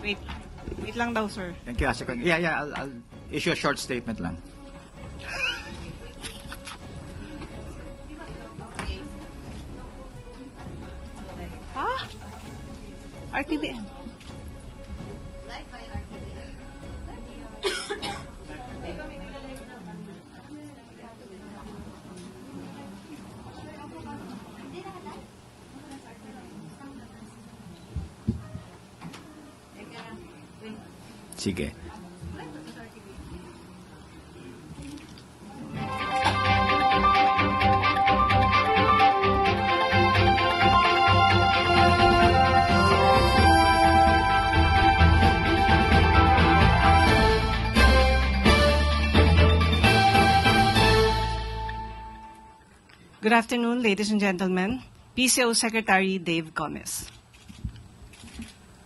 Wait. Wait lang daw, sir. Thank you, Secretary. Yeah, I'll issue a short statement lang. Ah? RTBM. Sige. Good afternoon, ladies and gentlemen. PCO Secretary Dave Gomez.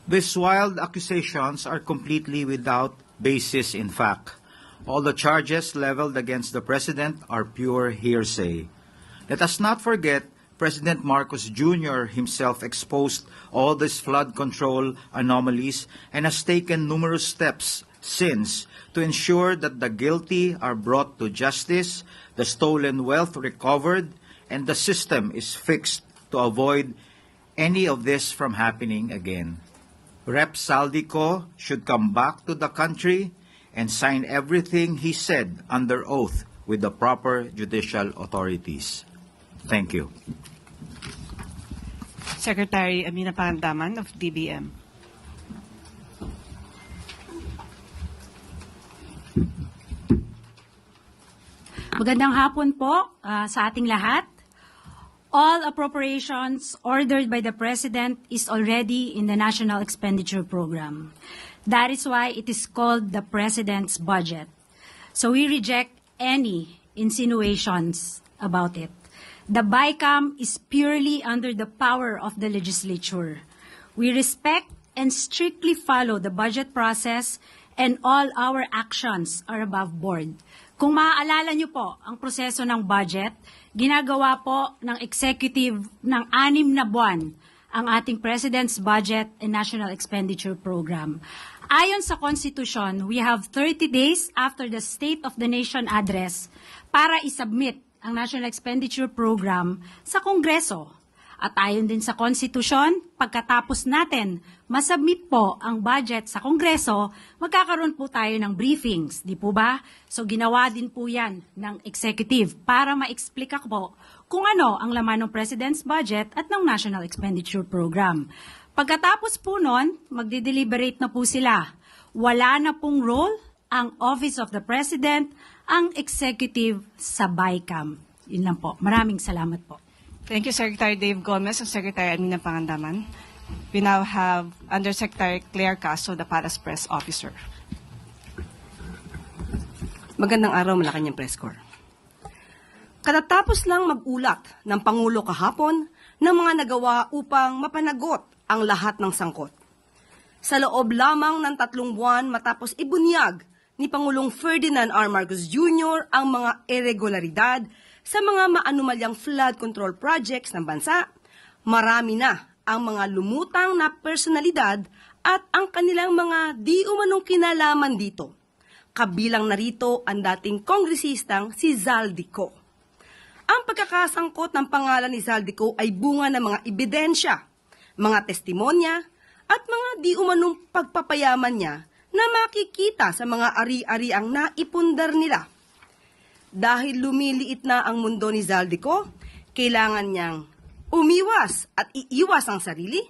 These wild accusations are completely without basis in fact. All the charges leveled against the President are pure hearsay. Let us not forget President Marcos Jr. himself exposed all these flood control anomalies and has taken numerous steps since to ensure that the guilty are brought to justice, the stolen wealth recovered, and the system is fixed to avoid any of this from happening again. Rep. Saldico should come back to the country and sign everything he said under oath with the proper judicial authorities. Thank you. Secretary Amina Pangandaman of DBM. Magandang hapon po sa ating lahat. All appropriations ordered by the President is already in the National Expenditure Program. That is why it is called the President's Budget. So we reject any insinuations about it. The BICAM is purely under the power of the legislature. We respect and strictly follow the budget process, and all our actions are above board. Kung maaalala niyo po ang proseso ng budget, ginagawa po ng executive ng 6 na buwan ang ating President's Budget and National Expenditure Program. Ayon sa Constitution, we have 30 days after the State of the Nation Address para isubmit ang National Expenditure Program sa Kongreso. At ayon din sa Constitution, pagkatapos natin masubmit po ang budget sa Kongreso, magkakaroon po tayo ng briefings, di po ba? So ginawa din po yan ng executive para ma-explica po kung ano ang laman ng President's Budget at ng National Expenditure Program. Pagkatapos po nun, magde-deliberate na po sila. Wala na pong role ang Office of the President, ang executive sa BICAM. Yun lang po. Maraming salamat po. Thank you, Secretary Dave Gomez and Secretary Amina Pangandaman. We now have Undersecretary Claire Caso, the Paras Press Officer. Magandang araw, Malacanang Press Corps. Katatapos lang mag-ulat ng Pangulo kahapon ng mga nagawa upang mapanagot ang lahat ng sangkot. Sa loob lamang ng 3 buwan matapos ibunyag ni Pangulong Ferdinand R. Marcos Jr. ang mga irregularidad sa mga maanumalyang flood control projects ng bansa, marami na ang mga lumutang na personalidad at ang kanilang mga di umanong kinalaman dito. Kabilang narito ang dating kongresistang si Zaldico. Ang pagkakasangkot ng pangalan ni Zaldico ay bunga ng mga ebidensya, mga testimonya, at mga di umanong pagpapayaman niya na makikita sa mga ari-ariang naipundar nila. Dahil lumiliit na ang mundo ni Zaldico, kailangan niyang umiwas at iiwas ang sarili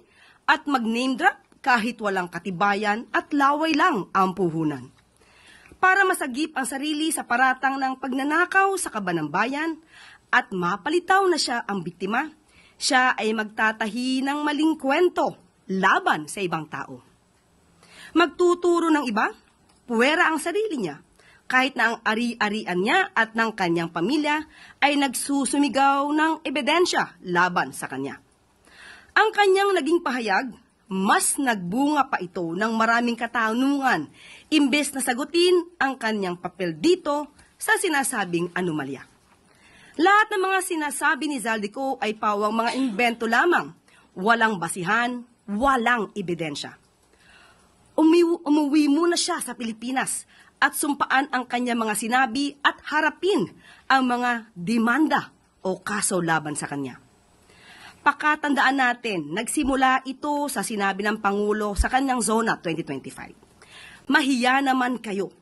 at mag-name drop kahit walang katibayan at laway lang ang puhunan. Para masagip ang sarili sa paratang ng pagnanakaw sa kaban ng bayan at mapalitaw na siya ang biktima, siya ay magtatahi ng maling kwento laban sa ibang tao. Magtuturo ng iba, puwera ang sarili niya, kahit na ang ari-arian niya at ng kanyang pamilya ay nagsusumigaw ng ebidensya laban sa kanya. Ang kanyang naging pahayag, mas nagbunga pa ito ng maraming katanungan imbes na sagutin ang kanyang papel dito sa sinasabing anomalya. Lahat ng mga sinasabi ni Zaldico ay pawang mga imbento lamang, walang basihan, walang ebidensya. umuwi muna siya sa Pilipinas at sumpaan ang kanya mga sinabi at harapin ang mga demanda o kaso laban sa kanya. Pakatandaan natin, nagsimula ito sa sinabi ng Pangulo sa kanyang Zona 2025. Mahiya naman kayo.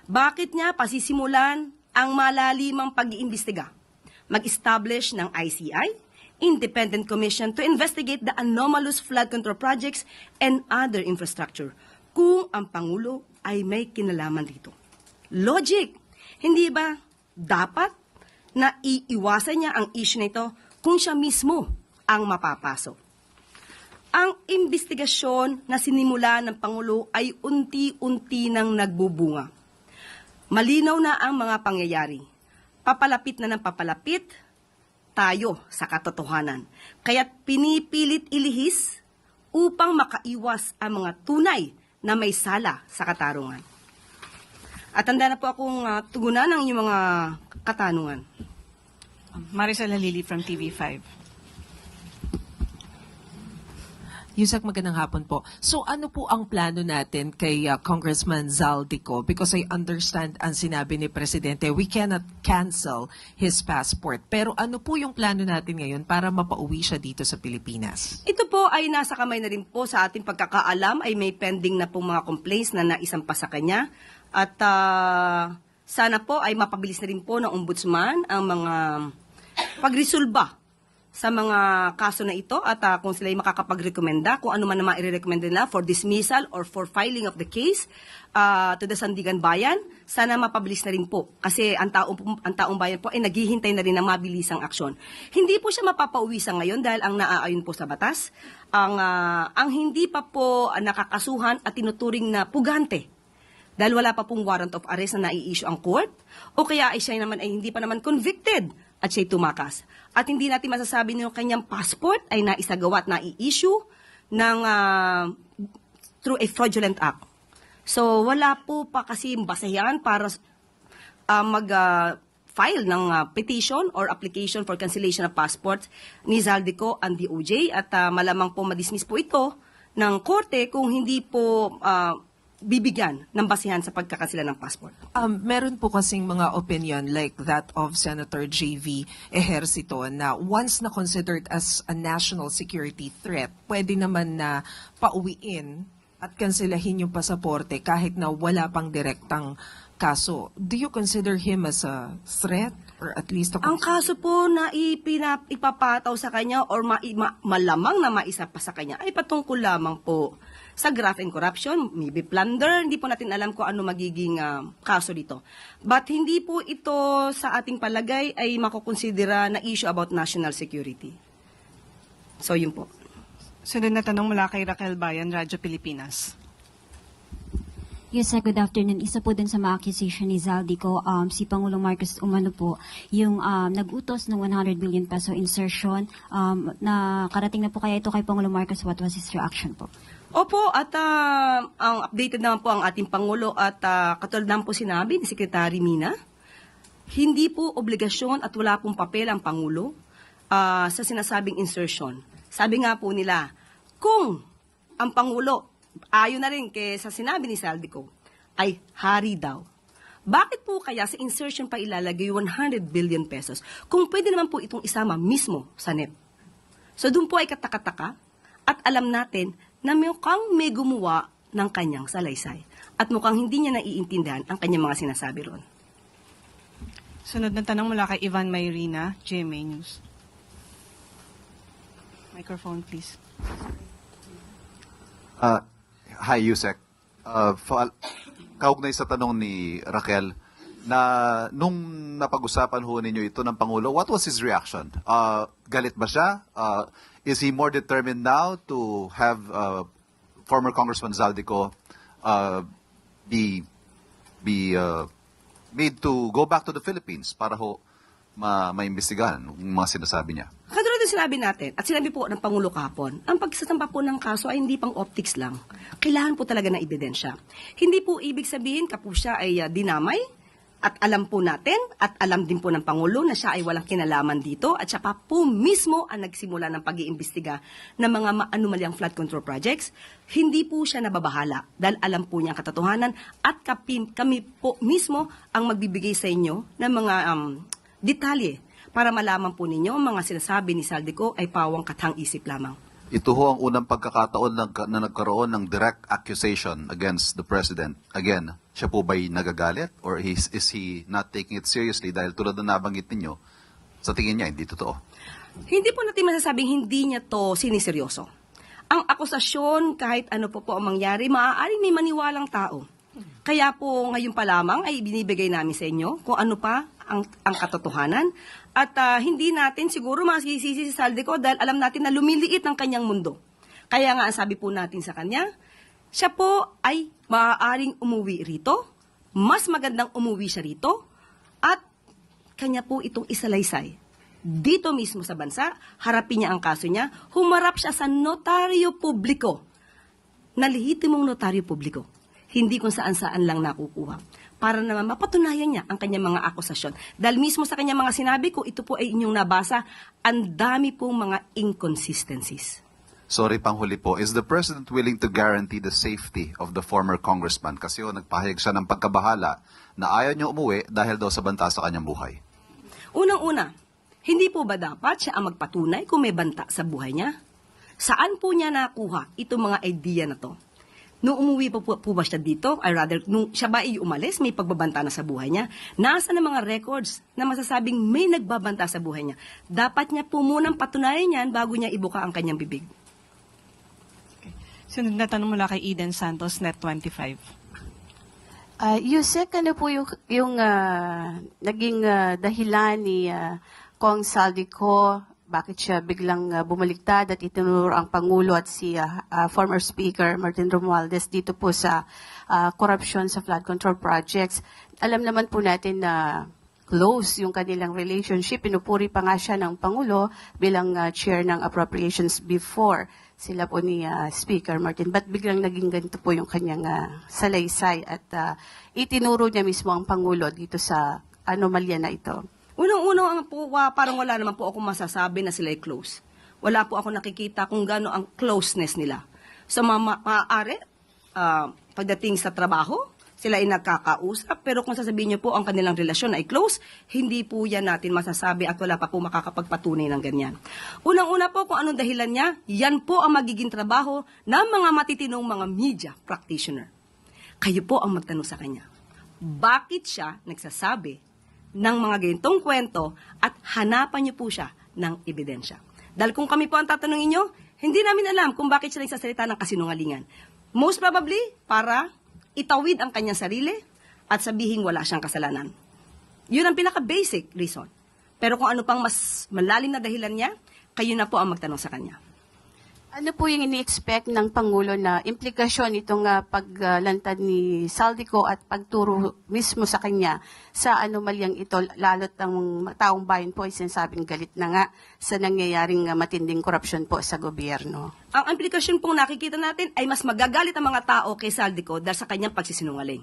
Bakit niya pasisimulan ang malalimang pag-iimbestiga? Mag-establish ng ICI, Independent Commission to investigate the anomalous flood control projects and other infrastructure kung ang Pangulo ay may kinalaman dito. Logic! Hindi ba dapat na iiwasan niya ang issue nito kung siya mismo ang mapapasok? Ang investigasyon na sinimula ng Pangulo ay unti-unti nang nagbubunga. Malinaw na ang mga pangyayari. Papalapit na ng papalapit tayo sa katotohanan. Kaya't pinipilit ilihis upang makaiwas ang mga tunay na may sala sa katarungan. At handa na po akong tugunan ng inyong mga katanungan. Maricel Halili from TV5. Yusek, magandang hapon po. So ano po ang plano natin kay Congressman Zaldico? Because I understand ang sinabi ni Presidente, we cannot cancel his passport. Pero ano po yung plano natin ngayon para mapauwi siya dito sa Pilipinas? Ito po ay nasa kamay na rin po sa ating pagkakaalam ay may pending na po mga complaints na naisampa sa kanya. At sana po ay mapabilis na rin po ng ombudsman ang mga pagresolba sa mga kaso na ito at kung sila ay makakapag-recommenda, kung ano man naman i-recommend nila for dismissal or for filing of the case to the Sandigan Bayan, sana mapabilis na rin po. Kasi ang taong bayan po ay naghihintay na rin ng mabilisang aksyon. Hindi po siya mapapauwi sa ngayon dahil ang naaayon po sa batas, ang hindi pa po nakakasuhan at tinuturing na pugante dahil wala pa pong warrant of arrest na nai-issue ang court o kaya ay siya naman ay hindi pa naman convicted at siya'y tumakas. At hindi natin masasabi na yung kanyang passport ay naisagawa at nai-issue ng, through a fraudulent act. So, wala po pa kasi basehan para mag-file ng petition or application for cancellation of passport ni Zaldico and DOJ at malamang po madismiss po ito ng korte kung hindi po bibigyan ng basihan sa pagkakasila ng passport. Meron po kasing mga opinion like that of Senator J.V. Ejercito na once na considered as a national security threat, pwede naman na pauwiin at kanselahin yung pasaporte kahit na wala pang direktang kaso. Do you consider him as a threat or at least Ang kaso po na ipapataw sa kanya or malamang na maisa pa sa kanya ay patungkol lamang po sa graft and corruption, maybe plunder, hindi po natin alam kung ano magiging kaso dito. But hindi po ito sa ating palagay ay makukonsidera na issue about national security. So yun po. Sunod na tanong mula kay Raquel Bayan, Radyo Pilipinas. Yes, sir. Good afternoon. Isa po din sa mga accusation ni Zaldico, si Pangulong Marcos umano po, yung nag-utos ng 100 billion peso insertion, na karating na po kaya ito kay Pangulong Marcos. What was his reaction po? Opo, at ang updated naman po ang ating Pangulo at katulad naman po sinabi ni Secretary Mina, hindi po obligasyon at wala pong papel ang Pangulo sa sinasabing insertion. Sabi nga po nila, kung ang Pangulo, ayon na rin sa sinabi ni Zaldico, ay hari daw. Bakit po kaya sa insertion pa ilalagay 100 billion pesos kung pwede naman po itong isama mismo sa NEP? So doon po ay katakataka at alam natin na mukhang may gumawa ng kanyang salaysay at mukhang hindi niya naiintindihan ang kanyang mga sinasabi ron. Sunod na tanong mula kay Ivan Mayrina, GMA News. Microphone, please. Hi, Yusek. Kaugnay sa tanong ni Raquel, na nung napag-usapan ho ninyo ito ng Pangulo, what was his reaction? Galit ba siya? Is he more determined now to have former Congressman Zaldico be made to go back to the Philippines para ho maimbestigahan yung mga sinasabi niya? Katulad ng sinabi natin, at sinabi po ng Pangulo kahapon, ang pagsasampa po ng kaso ay hindi pang optics lang. Kailangan po talaga ng ebidensya. Hindi po ibig sabihin kapag siya ay dinamay, At alam po natin, at alam din po ng Pangulo na siya ay walang kinalaman dito at siya pa po mismo ang nagsimula ng pag-iimbestiga ng mga maanumalyang flood control projects. Hindi po siya nababahala dahil alam po niya ang katotohanan at kami po mismo ang magbibigay sa inyo ng mga detalye para malaman po ninyo ang mga sinasabi ni Saldico ay pawang katang-isip lamang. Ito ho ang unang pagkakataon na nagkaroon ng direct accusation against the President. Again, siya po ba'y nagagalit? Or is he not taking it seriously? Dahil tulad na nabanggit ninyo, sa tingin niya, hindi totoo. Hindi po natin masasabing hindi niya to siniseryoso. Ang akusasyon, kahit ano po ang mangyari, maaaring may maniwalang tao. Kaya po ngayon pa lamang ay binibigay namin sa inyo kung ano pa ang katotohanan. At hindi natin siguro masisisi si Saldico dahil alam natin na lumiliit ang kanyang mundo. Kaya nga ang sabi po natin sa kanya, siya po ay maaaring umuwi rito, mas magandang umuwi siya rito, at kanya po itong isalaysay. Dito mismo sa bansa, harapin niya ang kaso niya, humarap siya sa notaryo publiko, na lehitimong notaryo publiko. Hindi kung saan-saan lang nakukuha. Para naman mapatunayan niya ang kanyang mga akusasyon. Dahil mismo sa kanyang mga sinabi, kung ito po ay inyong nabasa, ang dami pong mga inconsistencies. Sorry, panghuli po. Is the President willing to guarantee the safety of the former congressman? Kasi nagpahayag siya ng pagkabahala na ayaw niya umuwi dahil daw sa banta sa kanyang buhay. Unang-una, hindi po ba dapat siya ang magpatunay kung may banta sa buhay niya? Saan po niya nakuha itong mga idea na to? Nung umuwi po ba siya dito, or rather, nung siya ba ay umalis, may pagbabanta na sa buhay niya, nasa na mga records na masasabing may nagbabanta sa buhay niya. Dapat niya po munang patunayan yan bago niya ibuka ang kanyang bibig. Sunod na tanong mula kay Eden Santos, Net 25. Yusek, ano po yung naging dahilan ni Kong Saldico, bakit siya biglang bumaliktad at itinuro ang Pangulo at si former Speaker Martin Romualdez dito po sa corruption sa flood control projects. Alam naman po natin na close yung kanilang relationship. Pinupuri pa nga siya ng Pangulo bilang chair ng appropriations before sila po ni Speaker Martin. But biglang naging ganito po yung kanyang salaysay at itinuro niya mismo ang Pangulo dito sa anomalya na ito. Unang-unang po, parang wala naman po ako masasabi na sila ay close. Wala po ako nakikita kung gaano ang closeness nila. So, maaari, pagdating sa trabaho, sila ay nagkakausap, pero kung sasabihin niyo po ang kanilang relasyon ay close, hindi po yan natin masasabi at wala pa po makakapagpatunay ng ganyan. Unang-una po kung anong dahilan niya, yan po ang magiging trabaho ng mga matitinong mga media practitioner. Kayo po ang magtanong sa kanya. Bakit siya nagsasabi ng mga ganitong kwento at hanapan niyo po siya ng ebidensya. Dahil kung kami po ang tatanungin niyo, hindi namin alam kung bakit siya nagsasalita ng kasinungalingan. Most probably, para itawid ang kanyang sarili at sabihin wala siyang kasalanan. Yun ang pinaka-basic reason. Pero kung ano pang mas malalim na dahilan niya, kayo na po ang magtanong sa kanya. Ano po yung ini-expect ng Pangulo na implikasyon itong paglantad ni Saldico at pagturo mismo sa kanya sa anomalyang ito, lalo't ang taong bayan po ay sinasabing galit na nga sa nangyayaring matinding korupsyon po sa gobyerno? Ang implikasyon pong nakikita natin ay mas magagalit ang mga tao kay Saldico dahil sa kanyang pagsisinungaling.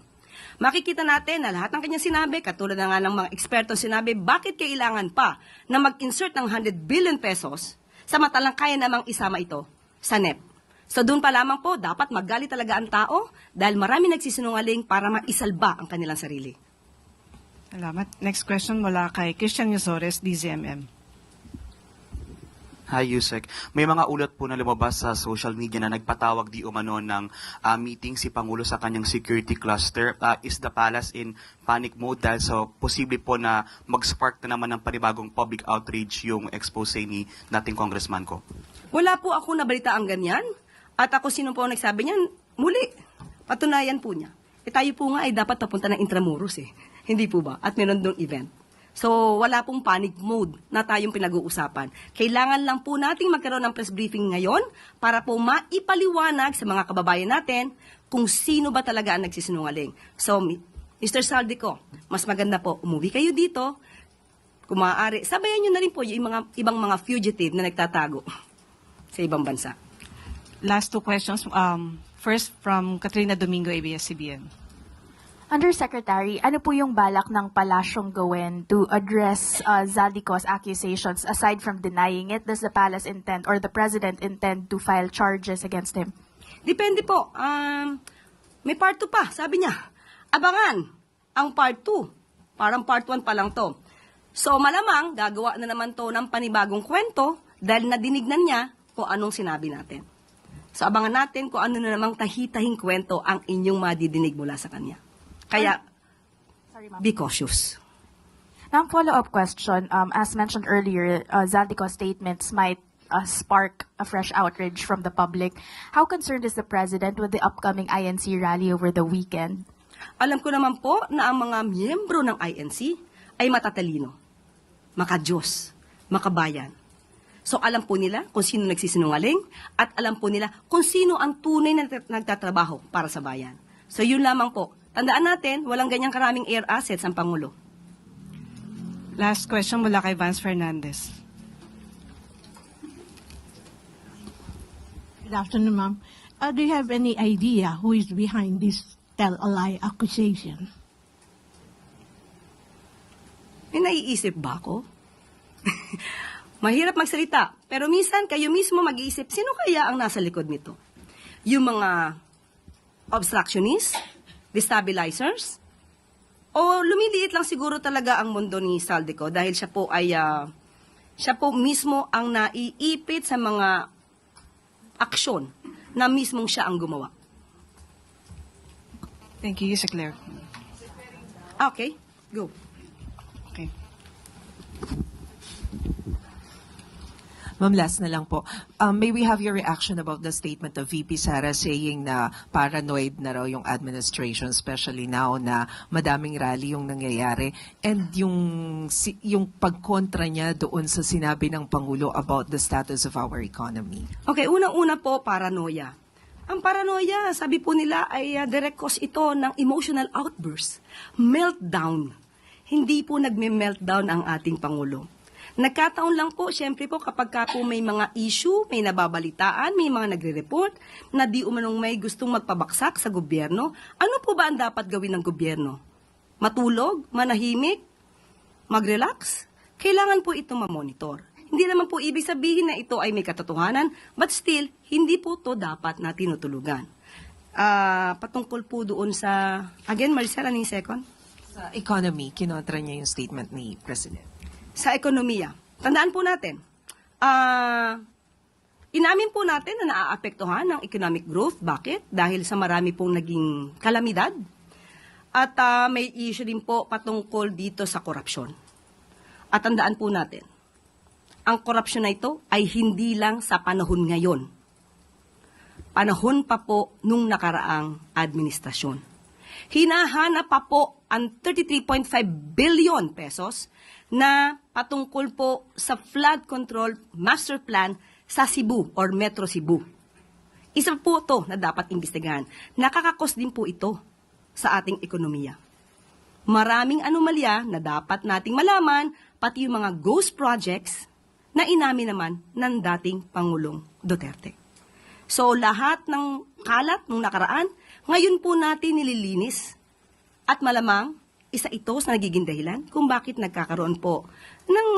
Makikita natin na lahat ng kanyang sinabi, katulad na nga ng mga eksperto sinabi, bakit kailangan pa na mag-insert ng 100 billion pesos samantalang kaya namang isama ito sa NEP. So doon pa lamang po, dapat magalit talaga ang tao dahil marami nagsisinungaling para maisalba ang kanilang sarili. Salamat. Next question mula kay Christian Yusores, DZMM. Hi, Yusek. May mga ulat po na lumabas sa social media na nagpatawag di umano ng meeting si Pangulo sa kanyang security cluster. Is the palace in panic mode dahil so posible po na mag-spark na naman ng panibagong public outrage yung expose ni dating congressman ko? Wala po ako nabalita ang ganyan. At ako sino po ang nagsabi niyan, muli, patunayan po niya. Tayo po nga ay dapat papunta ng Intramuros Hindi po ba? At meron doong event. So, wala pong panic mode na tayong pinag-uusapan. Kailangan lang po nating magkaroon ng press briefing ngayon para po maipaliwanag sa mga kababayan natin kung sino ba talaga ang nagsisinungaling. So, Mr. Saldico, mas maganda po, umuwi kayo dito. Kung maaari, sabayan nyo na rin po yung ibang mga fugitive na nagtatago sa ibang bansa. Last two questions. First from Katrina Domingo, ABS-CBN. Undersecretary, ano po yung balak ng palasyong gawin to address Zaldico's accusations aside from denying it? Does the palace intend or the president intend to file charges against him? Depende po. May part 2 pa, sabi niya. Abangan ang part 2. Parang part 1 pa lang to. So malamang gagawa na naman to ng panibagong kwento dahil nadinignan niya kung anong sinabi natin. So abangan natin kung ano na namang tahitahing kwento ang inyong madidinig mula sa kanya. Kaya, be cautious. Now, follow-up question. As mentioned earlier, Zaldico's statements might spark a fresh outrage from the public. How concerned is the president with the upcoming INC rally over the weekend? Alam ko naman po na ang mga miyembro ng INC ay matatalino, makadiyos, makabayan. So alam po nila kung sino nagsisinungaling at alam po nila kung sino ang tunay na nagtatrabaho para sa bayan. So yun lamang po. Tandaan natin, walang ganyang karaming air assets ang Pangulo. Last question mula kay Vance Fernandez. Good afternoon, ma'am. Do you have any idea who is behind this tell-a-lie accusation? May naiisip ba ako? Mahirap magsalita, pero minsan kayo mismo mag-iisip, sino kaya ang nasa likod nito? Yung mga obstructionists? Destabilizers? O lumiliit lang siguro talaga ang mundo ni Zaldico dahil siya po mismo ang naiipit sa mga aksyon na mismong siya ang gumawa. Thank you, Yusek Claire. Okay, go. Okay. Ma'am, last na lang po. May we have your reaction about the statement of VP Sara saying na paranoid na raw yung administration, especially now na madaming rally yung nangyayari, and yung pagkontra niya doon sa sinabi ng Pangulo about the status of our economy? Okay, unang-una po, paranoia. Ang paranoia, sabi po nila, ay direct cause ito ng emotional outburst. Meltdown. Hindi po nagme-meltdown ang ating Pangulo. Nagkataon lang po, syempre po, kapag ka po may mga issue, may nababalitaan, may mga nagre-report, na di umanong may gustong magpabaksak sa gobyerno, ano po ba ang dapat gawin ng gobyerno? Matulog? Manahimik? Mag-relax? Kailangan po ito ma-monitor. Hindi naman po ibig sabihin na ito ay may katotohanan, but still, hindi po to dapat na tinutulugan. Patungkol po doon sa, again, Maricel, ano yung second? Sa economy, kinontra niya yung statement ni President. Sa ekonomiya. Tandaan po natin, inamin po natin na naaapektuhan ng economic growth. Bakit? Dahil sa marami pong naging kalamidad. At may issue din po patungkol dito sa korupsyon. At tandaan po natin, ang korupsyon na ito ay hindi lang sa panahon ngayon. Panahon pa po nung nakaraang administrasyon. Hinahanap pa po ang 33.5 billion pesos na patungkol po sa flood control master plan sa Cebu or Metro Cebu. Isa po ito na dapat imbestigahan. Nakakakos din po ito sa ating ekonomiya. Maraming anomalya na dapat nating malaman, pati yung mga ghost projects na inamin naman ng dating Pangulong Duterte. So lahat ng kalat nung nakaraan, ngayon po natin nililinis at malamang isa ito sa nagiging dahilan kung bakit nagkakaroon po ng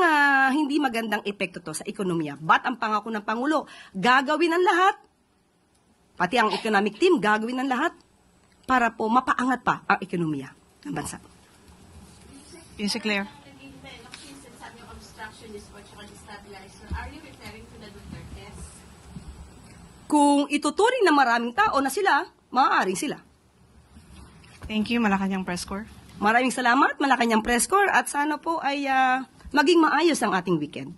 hindi magandang epekto to sa ekonomiya. But ang pangako ng Pangulo, gagawin ang lahat, pati ang economic team, gagawin ang lahat para po mapaangat pa ang ekonomiya ng bansa. Yusek Claire. Kung ituturing na maraming tao na sila, maaaring sila. Thank you, Malacanang Press Corps. Maraming salamat, Malacanang Press Corps, at sana po ay maging maayos ang ating weekend.